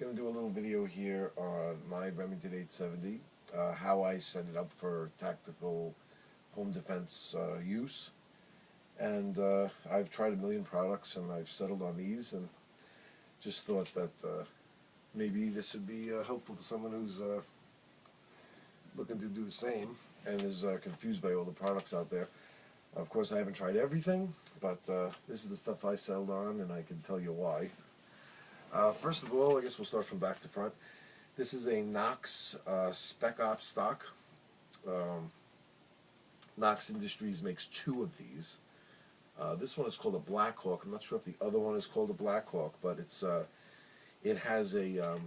going to do a little video here on my Remington 870, how I set it up for tactical home defense use. And I've tried a million products and I've settled on these, and just thought that maybe this would be helpful to someone who's looking to do the same and is confused by all the products out there. Of course, I haven't tried everything, but this is the stuff I settled on, and I can tell you why. First of all, I guess we'll start from back to front. This is a Knox Spec Ops stock. Knox Industries makes two of these. This one is called a Black Hawk. I'm not sure if the other one is called a Black Hawk, but it has a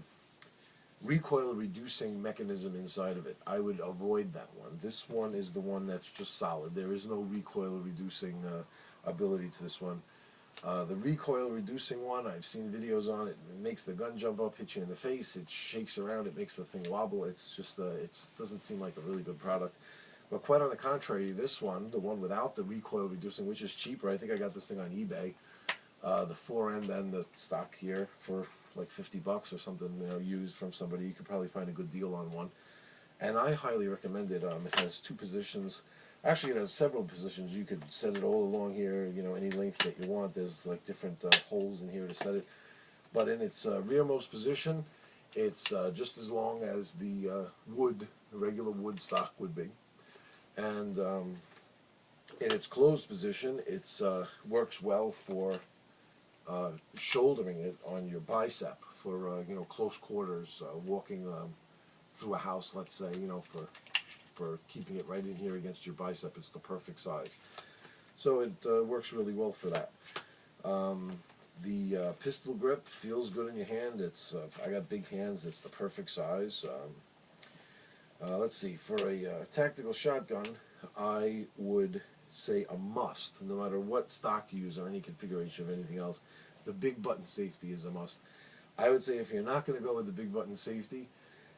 recoil reducing mechanism inside of it. I would avoid that one. This one is the one that's just solid. There is no recoil reducing ability to this one. The recoil reducing one, I've seen videos on it. It makes the gun jump up, hit you in the face. It shakes around. It makes the thing wobble. It's just it doesn't seem like a really good product. But quite on the contrary, this one, the one without the recoil reducing, which is cheaper. I think I got this thing on eBay. The fore end and the stock here for like $50 or something, used from somebody. You could probably find a good deal on one, and I highly recommend it. It has two positions. Actually, it has several positions. You could set it all along here, any length that you want. There's like different holes in here to set it. But in its rearmost position, it's just as long as the regular wood stock would be. And in its closed position, it works well for shouldering it on your bicep for close quarters, walking through a house, let's say, for keeping it right in here against your bicep. It's the perfect size. So it works really well for that. The pistol grip feels good in your hand. I got big hands. It's the perfect size. Let's see, for a tactical shotgun, I would say a must, no matter what stock you use or any configuration of anything else. The big button safety is a must. I would say if you're not going to go with the big button safety,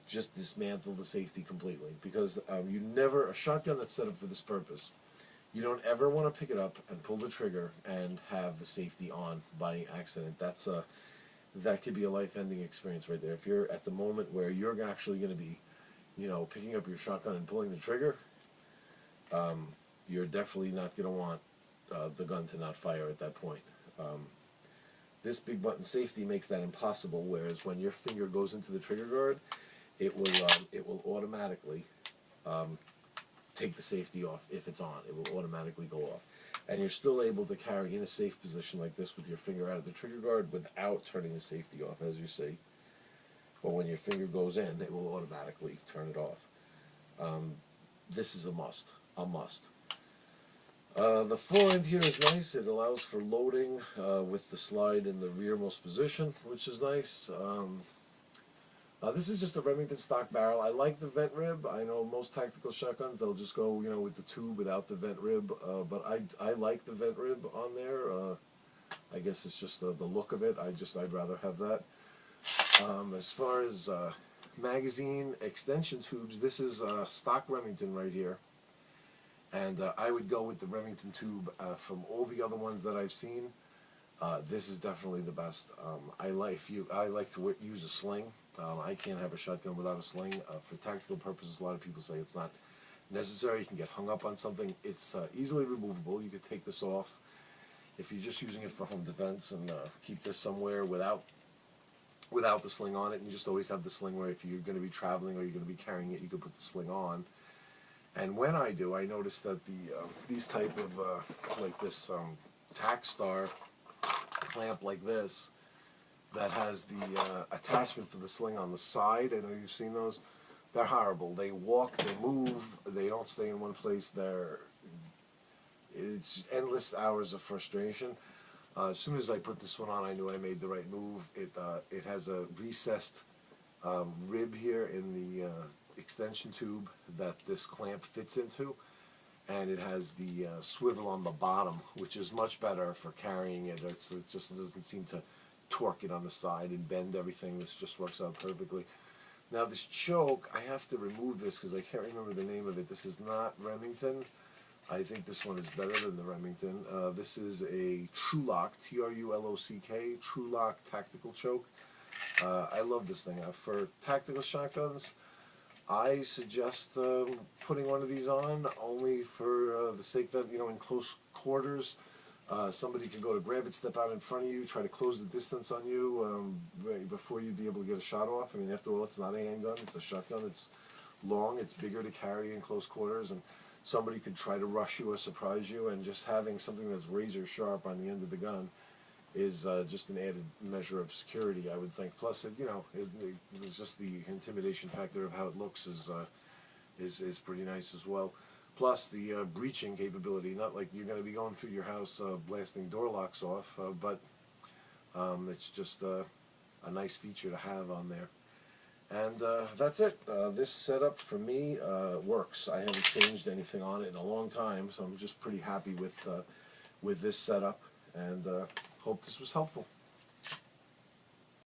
just dismantle the safety completely, because a shotgun that's set up for this purpose, you don't ever want to pick it up and pull the trigger and have the safety on by accident. That could be a life-ending experience right there. If you're at the moment where you're actually going to be picking up your shotgun and pulling the trigger, you're definitely not going to want the gun to not fire at that point. This big button safety makes that impossible, whereas when your finger goes into the trigger guard, it will automatically take the safety off if it's on. It will automatically go off. And you're still able to carry in a safe position like this with your finger out of the trigger guard without turning the safety off, as you see. But when your finger goes in, it will automatically turn it off. This is a must. A must. The fore end here is nice. It allows for loading with the slide in the rearmost position, which is nice. This is just a Remington stock barrel. I like the vent rib. I know most tactical shotguns, they'll just go with the tube without the vent rib. But I like the vent rib on there. I guess it's just the look of it. I'd rather have that. As far as magazine extension tubes, this is stock Remington right here, and I would go with the Remington tube. From all the other ones that I've seen, this is definitely the best. I like to use a sling. I can't have a shotgun without a sling. For tactical purposes, a lot of people say it's not necessary. You can get hung up on something. It's easily removable. You could take this off if you're just using it for home defense, and keep this somewhere without the sling on it, and you just always have the sling where if you're going to be traveling or you're going to be carrying it, you can put the sling on. And when I do, I notice that these type of like this tack star clamp like this that has the attachment for the sling on the side, I know you've seen those, they're horrible. They walk, they move, they don't stay in one place. It's just endless hours of frustration. As soon as I put this one on, I knew I made the right move. It has a recessed rib here in the extension tube that this clamp fits into, and it has the swivel on the bottom, which is much better for carrying it. It just doesn't seem to torque it on the side and bend everything. This just works out perfectly. Now this choke, I have to remove this because I can't remember the name of it. This is not Remington. I think this one is better than the Remington. This is a Trulock, Trulock, Trulock Tactical Choke. I love this thing. For tactical shotguns, I suggest putting one of these on only for the sake that, in close quarters, somebody could go to grab it, step out in front of you, try to close the distance on you before you'd be able to get a shot off. I mean, after all, it's not a handgun, it's a shotgun. It's long, it's bigger to carry in close quarters, and somebody could try to rush you or surprise you, and just having something that's razor sharp on the end of the gun is just an added measure of security, I would think. Plus, it's just the intimidation factor of how it looks is pretty nice as well. Plus, the breaching capability. Not like you're going to be going through your house blasting door locks off, but it's just a nice feature to have on there. And that's it. This setup for me works. I haven't changed anything on it in a long time, so I'm just pretty happy with this setup, and hope this was helpful.